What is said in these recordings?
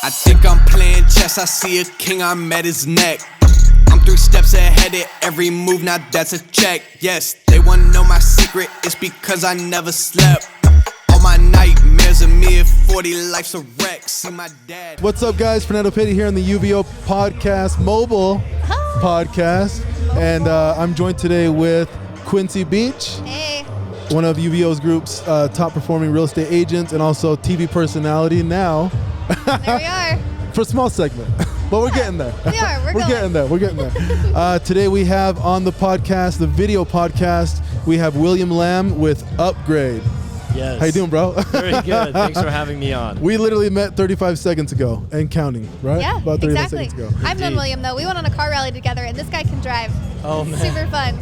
I think I'm playing chess, I see a king, I'm at his neck. I'm 3 steps ahead of every move, now that's a check. Yes, they wanna know my secret, it's because I never slept. All my nightmares of me at 40, life's a wreck. See my dad. What's up, guys? Fernando Petty here on the UVO Podcast, mobile podcast. And I'm joined today with Quincy Beach. Hey. One of UVO's group's top performing real estate agents and also TV personality now. There we are. For a small segment, but we're getting there. We are. We're getting there. Today we have on the podcast, the video podcast, we have William Lamb with Upgrade. Yes. How you doing, bro? Very good. Thanks for having me on. We literally met 35 seconds ago and counting, right? Yeah, About 35 exactly. seconds ago. I've known William, though. We went on a car rally together, and this guy can drive. Oh, man. Super fun.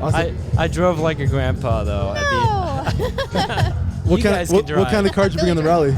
Awesome. I drove like a grandpa, though. No. What kind of car did you bring on the rally?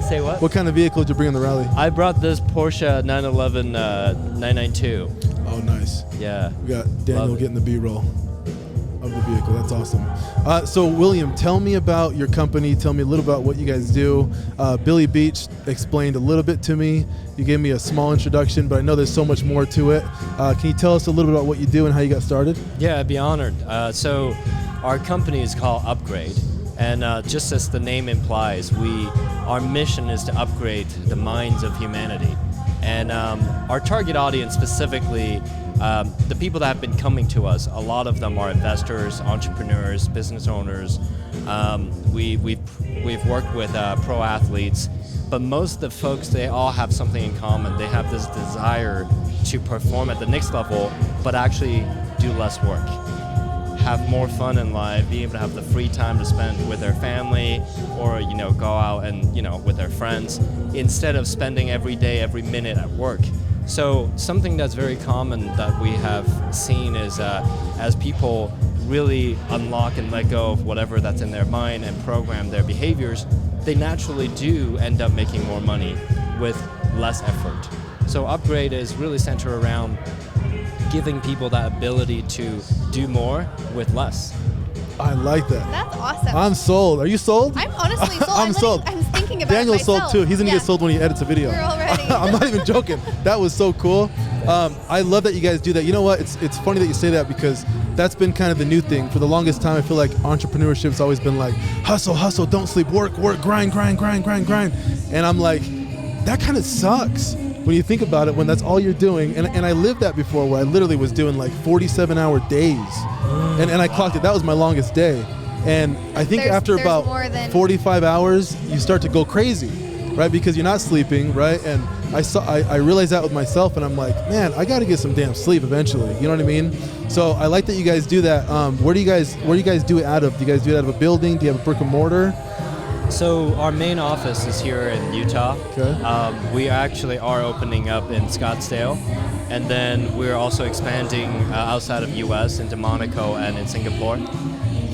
Say what? What kind of vehicle did you bring on the rally? I brought this Porsche 911 992. Oh, nice. Yeah. We got Daniel getting the B-roll of the vehicle. That's awesome. So, William, tell me about your company. Tell me a little about what you guys do. Billy Beach explained a little bit to me. You gave me a small introduction, but I know there's so much more to it. Can you tell us a little bit about what you do and how you got started? Yeah, I'd be honored. So our company is called Upgrade. And just as the name implies, our mission is to upgrade the minds of humanity. And our target audience specifically, the people that have been coming to us, a lot of them are investors, entrepreneurs, business owners. We've worked with pro athletes, but most of the folks, they all have something in common. They have this desire to perform at the next level, but actually do less work. Have more fun in life, be able to have the free time to spend with their family or, go out and, with their friends instead of spending every day, every minute at work. So something that's very common that we have seen is as people really unlock and let go of whatever that's in their mind and program their behaviors, they naturally do end up making more money with less effort. So Upgrade is really centered around giving people that ability to do more with less. I like that. That's awesome. I'm sold. Are you sold? I'm honestly sold. I'm sold. I'm thinking about Daniel's it myself. sold too. He's gonna get sold when he edits a video. We're all ready. I'm not even joking. That was so cool. I love that you guys do that. You know what? It's funny that you say that because that's been kind of the new thing. For the longest time, I feel like entrepreneurship's always been like hustle, don't sleep, work, grind. And I'm like, that kind of sucks when you think about it, when that's all you're doing. And I lived that before where I literally was doing like 47-hour days. And I clocked it. That was my longest day. And I think after about 45 hours, you start to go crazy, right? Because you're not sleeping, right? And I realized that with myself, and I'm like, man, I got to get some damn sleep eventually. You know what I mean? So I like that you guys do that. Where do you guys do it out of? Do you guys do it out of a building? Do you have a brick and mortar? So our main office is here in Utah. Okay. We actually are opening up in Scottsdale, and then we're also expanding outside of U.S. into Monaco and in Singapore.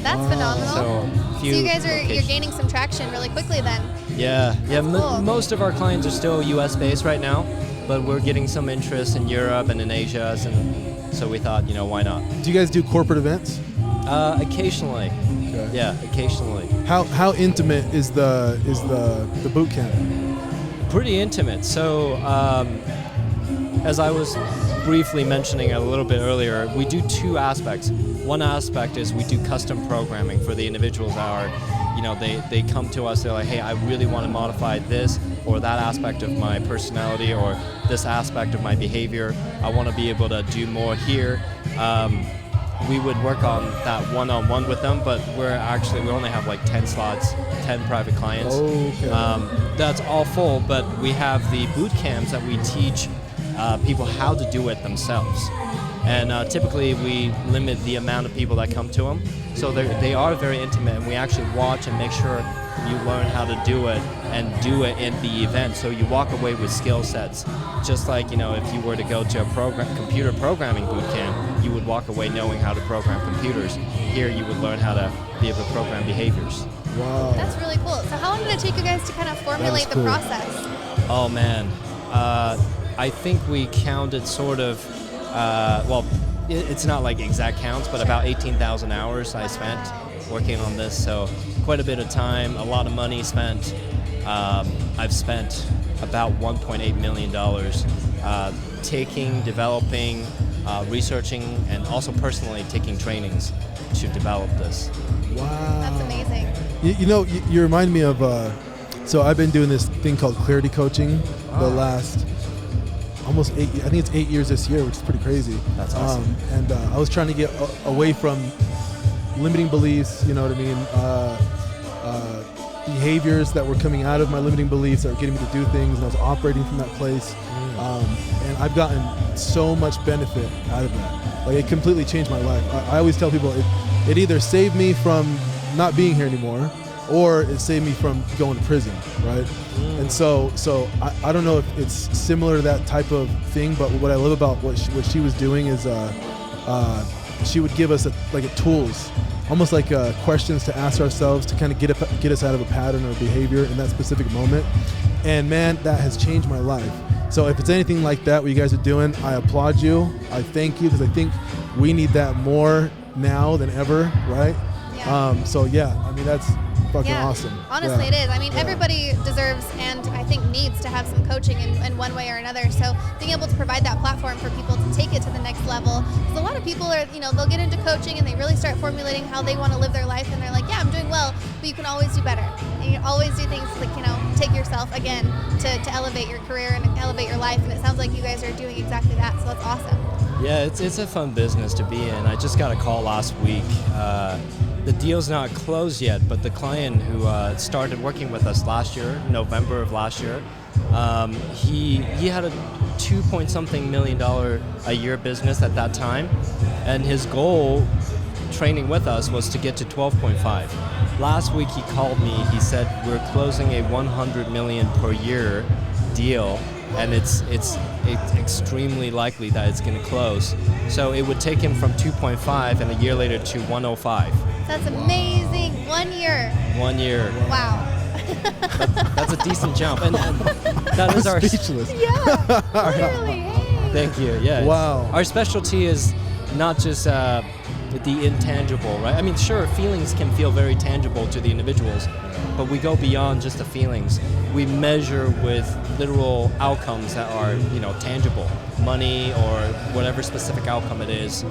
That's phenomenal. So you guys you're gaining some traction really quickly then. Yeah. Cool. Most of our clients are still U.S. based right now, but we're getting some interest in Europe and in Asia, and so we thought, why not? Do you guys do corporate events? Occasionally. Okay. Yeah, occasionally. How intimate is the boot camp? Pretty intimate. So, as I was briefly mentioning a little bit earlier, we do 2 aspects. One aspect is we do custom programming for the individuals that are, they come to us, they're like, hey, I really want to modify this or that aspect of my personality or this aspect of my behavior. I want to be able to do more here. We would work on that one-on-one with them, but we only have like 10 slots, 10 private clients. Okay. That's all full, but we have the boot camps that we teach people how to do it themselves. And typically we limit the amount of people that come to them. So they are very intimate, and we actually watch and make sure you learn how to do it and do it in the event. So you walk away with skill sets. Just like, if you were to go to a computer programming boot camp, you would walk away knowing how to program computers. Here you would learn how to be able to program behaviors. Wow. That's really cool. So how long did it take you guys to kind of formulate the process? Oh, man. I think we counted sort of, it's not like exact counts, but about 18,000 hours I spent working on this. So quite a bit of time, a lot of money spent. I've spent about $1.8 million, taking, developing, researching, and also personally taking trainings to develop this. Wow. That's amazing. You remind me of, so I've been doing this thing called clarity coaching the last almost 8 years. I think it's 8 years this year, which is pretty crazy. That's awesome. And I was trying to get away from limiting beliefs, you know what I mean? Behaviors that were coming out of my limiting beliefs that were getting me to do things, and I was operating from that place. And I've gotten so much benefit out of that. Like, it completely changed my life. I always tell people it either saved me from not being here anymore, or it saved me from going to prison, right? And so I don't know if it's similar to that type of thing, but what I love about what she was doing is she would give us tools, almost like questions to ask ourselves to kind of get us out of a pattern or behavior in that specific moment. And man, that has changed my life. So if it's anything like that, what you guys are doing, I applaud you. I thank you, because I think we need that more now than ever, right? Yeah. So yeah, I mean, that's fucking awesome. Honestly, it is. I mean, everybody deserves and I think needs to have some coaching in one way or another. So being able to provide that platform for people to take it to the next level. Because a lot of people are, they'll get into coaching and they really start formulating how they want to live their life, and they're like, yeah, I'm doing well, but you can always do better. And you can always do things like, take yourself again to elevate your career and elevate your life. And it sounds like you guys are doing exactly that. So that's awesome. Yeah, it's a fun business to be in. I just got a call last week. The deal's not closed yet, but the client who started working with us last year, November of last year, he had a $2-point-something million a year business at that time, and his goal training with us was to get to 12.5. Last week he called me. He said we're closing a 100 million per year deal, and it's extremely likely that it's going to close. So it would take him from 2.5 and a year later to 105. That's amazing. 1 year. 1 year. Wow. That's a decent jump. And that is our speechless. Yeah, literally. Hey. Thank you. Yeah. Wow. Our specialty is not just the intangible, right? I mean, sure, feelings can feel very tangible to the individuals, but we go beyond just the feelings. We measure with literal outcomes that are, tangible, money or whatever specific outcome it is.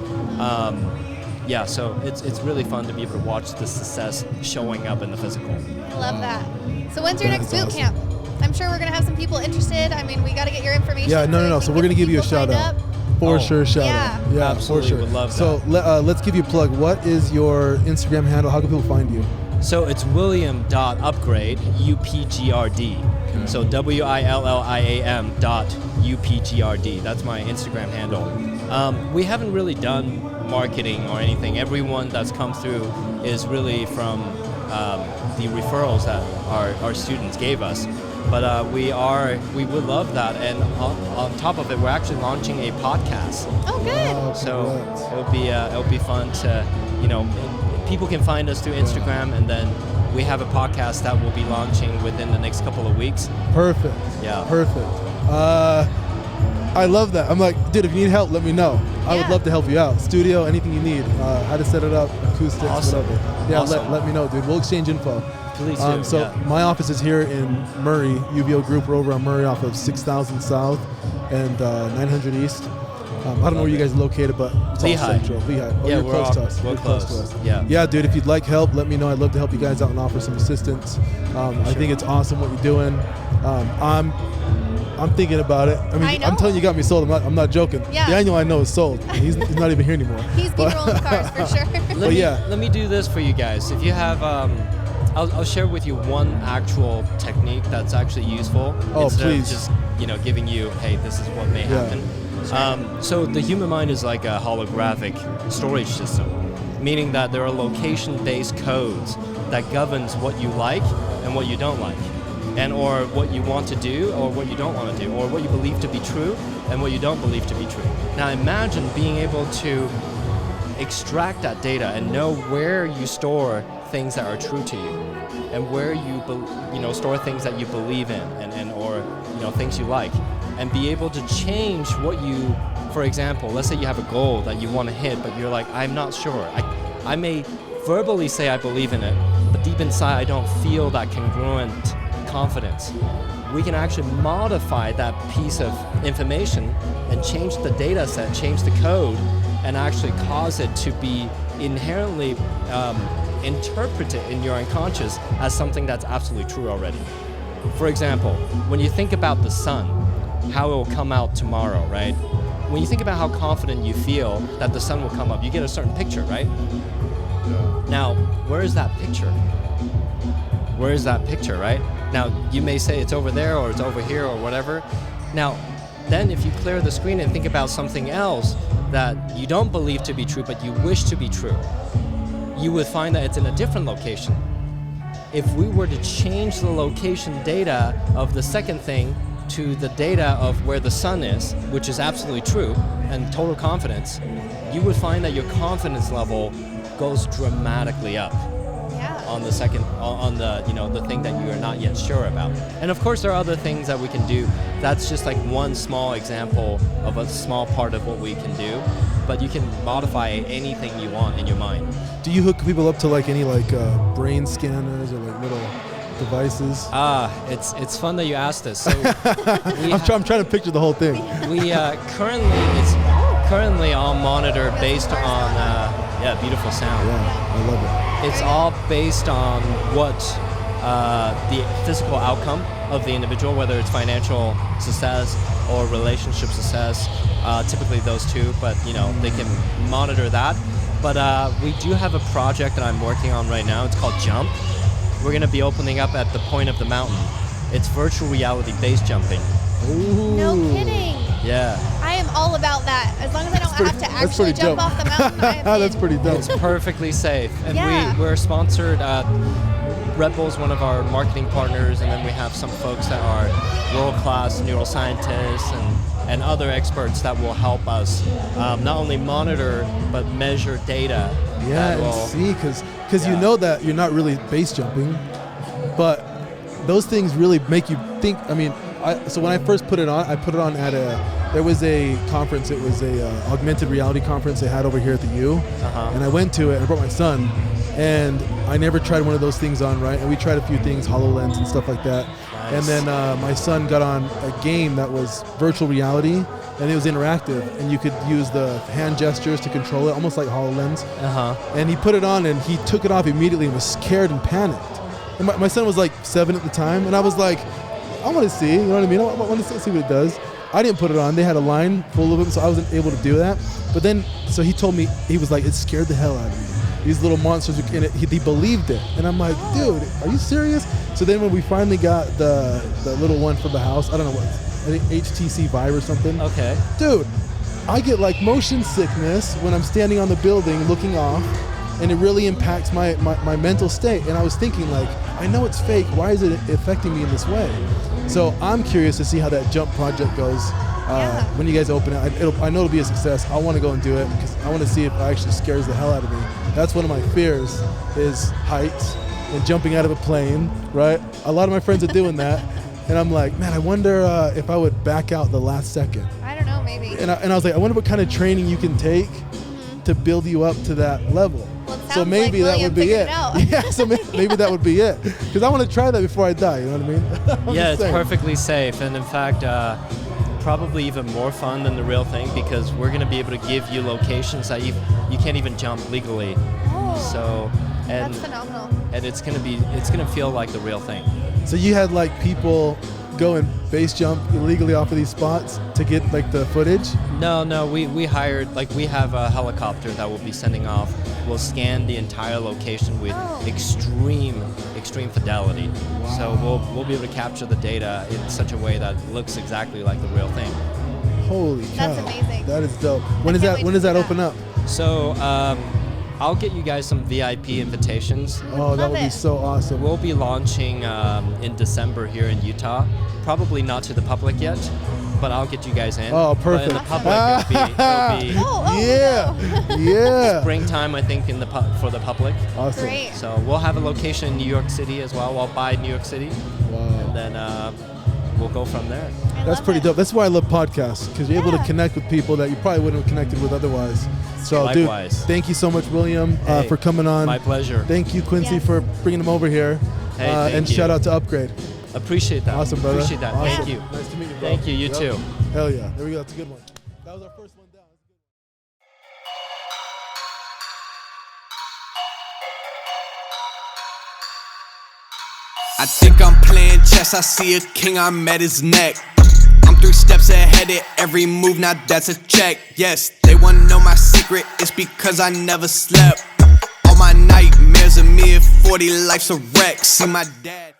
Yeah, so it's really fun to be able to watch the success showing up in the physical. I love that. So when's your next boot camp? I'm sure we're going to have some people interested. I mean, we got to get your information. Yeah, no. So we're going to give you a shout out. For sure, shout out. Yeah, absolutely. For sure. Would love that. So let's give you a plug. What is your Instagram handle? How can people find you? So it's william.upgrade, UPGRD. Okay. So WILLIAM.UPGRD. That's my Instagram handle. We haven't really done marketing or anything. Everyone that's come through is really from the referrals that our students gave us. But we would love that, and on top of it, we're actually launching a podcast. Oh, good. So it'll be fun to, people can find us through Instagram, and then we have a podcast that will be launching within the next couple of weeks. Perfect. Yeah. Perfect. I love that. I'm like, dude, if you need help, let me know. I would love to help you out. Studio, anything you need, how to set it up, acoustics, whatever. Yeah, awesome. let me know, dude. We'll exchange info. Please do. My office is here in Murray, UVO Group. We're over on Murray off of 6000 South and 900 East. I don't know where you guys are located, but it's all central. Lehigh. Oh, yeah, you're close to us. We're close to us. Yeah, dude, if you'd like help, let me know. I'd love to help you guys out and offer some assistance. I think it's awesome what you're doing. I'm thinking about it. I mean, I'm telling you, got me sold. I'm not joking. Yeah. Daniel, I know, is sold. He's not even here anymore. He's been rolling cars for sure. Let me do this for you guys. If you have, I'll share with you one actual technique that's actually useful. Instead of just giving you, hey, this is what may happen. So the human mind is like a holographic storage system, meaning that there are location-based codes that governs what you like and what you don't like, and or what you want to do or what you don't want to do, or what you believe to be true and what you don't believe to be true. Now imagine being able to extract that data and know where you store things that are true to you, and where you store things that you believe in, and or things you like, and be able to change what you, for example, let's say you have a goal that you want to hit, but you're like, I'm not sure. I may verbally say I believe in it, but deep inside I don't feel that congruent confidence. we can actually modify that piece of information and change the data set, change the code, and actually cause it to be inherently interpreted in your unconscious as something that's absolutely true already. For example, when you think about the sun, how it will come out tomorrow, right? When you think about how confident you feel that the sun will come up, you get a certain picture, right? Now, where is that picture? Where is that picture, right? Now, you may say it's over there or it's over here or whatever. Now, then if you clear the screen and think about something else that you don't believe to be true but you wish to be true, you would find that it's in a different location. If we were to change the location data of the second thing to the data of where the sun is, which is absolutely true, and total confidence, you would find that your confidence level goes dramatically up on the second, on the, you know, the thing that you are not yet sure about. And of course there are other things that we can do. That's just like one small example of a small part of what we can do, but you can modify anything you want in your mind. Do you hook people up to like any like brain scanners or like little devices? It's fun that you asked this. So I'm trying to picture the whole thing. We it's currently all monitored based on beautiful sound. Yeah, I love it. It's all based on what the physical outcome of the individual, whether it's financial success or relationship success, typically those two, but you know, they can monitor that. But we do have a project that I'm working on right now. It's called Jump. We're going to be opening up at the point of the mountain. It's virtual reality base jumping. Ooh. No kidding. Yeah. I am all about that. As long as I don't have to actually jump off the mountain, I am That's pretty dope. It's perfectly safe. And Yeah. we're sponsored. Red Bull's one of our marketing partners, and then we have some folks that are world-class neuroscientists and other experts that will help us not only monitor but measure data. Yeah, and see, because you know that you're not really base jumping, but those things really make you think. I mean, so when I first put it on, I put it on at there was a conference. It was a augmented reality conference they had over here at the U, and I went to it. I brought my son, and I never tried one of those things on, right? And we tried a few things, HoloLens and stuff like that. Nice. And then my son got on a game that was virtual reality, and it was interactive, and you could use the hand gestures to control it, almost like HoloLens. And he put it on, and he took it off immediately and was scared and panicked. And my son was like 7 at the time, and I was like, I want to see, you know what I mean? I want to see what it does. I didn't put it on. They had a line full of them, so I wasn't able to do that. But then, so he told me, he was like, it scared the hell out of me. These little monsters were in it. He believed it. And I'm like, dude, are you serious? So then when we finally got the little one for the house, I don't know what, I think HTC Vive or something. Okay. Dude, I get like motion sickness when I'm standing on the building looking off, and it really impacts my mental state. And I was thinking like, I know it's fake. Why is it affecting me in this way? So I'm curious to see how that Jump project goes when you guys open it. I know it'll be a success. I want to go and do it because I want to see if it actually scares the hell out of me. That's one of my fears is heights and jumping out of a plane, right? A lot of my friends are doing that. And I'm like, man, I wonder if I would back out the last second. I don't know, maybe. And I was like, I wonder what kind of training you can take to build you up to that level. Well, it So sounds maybe like that would be William it. figured out. Yeah, so maybe that would be it. Because I want to try that before I die, you know what I mean? I'm Yeah, just it's saying. perfectly safe, and in fact, probably even more fun than the real thing because we're going to be able to give you locations that you can't even jump legally. Oh, So, and that's phenomenal. and it's gonna feel like the real thing. So you had like people go and base jump illegally off of these spots to get like the footage? No, we hired, like we have a helicopter that will be sending off. We'll scan the entire location with extreme fidelity. Wow. So we'll be able to capture the data in such a way that looks exactly like the real thing. Holy cow. That's amazing. That is dope. When can't wait when to does that see open that. up? So I'll get you guys some VIP invitations. Oh, that Love would be it. so awesome. We'll be launching in December here in Utah. Probably not to the public yet, but I'll get you guys in. Oh, But in the perfect. public, it'll be Oh, Yeah, yeah. springtime, I think, for the public. Awesome. Great. So we'll have a location in New York City as well. We'll buy New York City, Wow. and then we'll go from there. I That's love pretty it. dope. That's why I love podcasts, because you're able to Yeah. connect with people that you probably wouldn't have connected with otherwise. So, Likewise. dude, thank you so much, William, Hey, for coming on. My pleasure. Thank you, Quincy, Yes. for bringing him over here. Hey, thank and you. shout out to Upgrade. Appreciate that. Awesome, brother. Appreciate that. Awesome. Thank you. Nice to meet you, bro. Thank you. You Yep. too. Hell yeah. There we go. That's a good one. That was our first one down. I think I'm playing chess, I see a king, I'm at his neck. I'm 3 steps ahead at every move, now that's a check. Yes, they wanna know my secret, it's because I never slept. All my nightmares of me at 40, life's a wreck. See my dad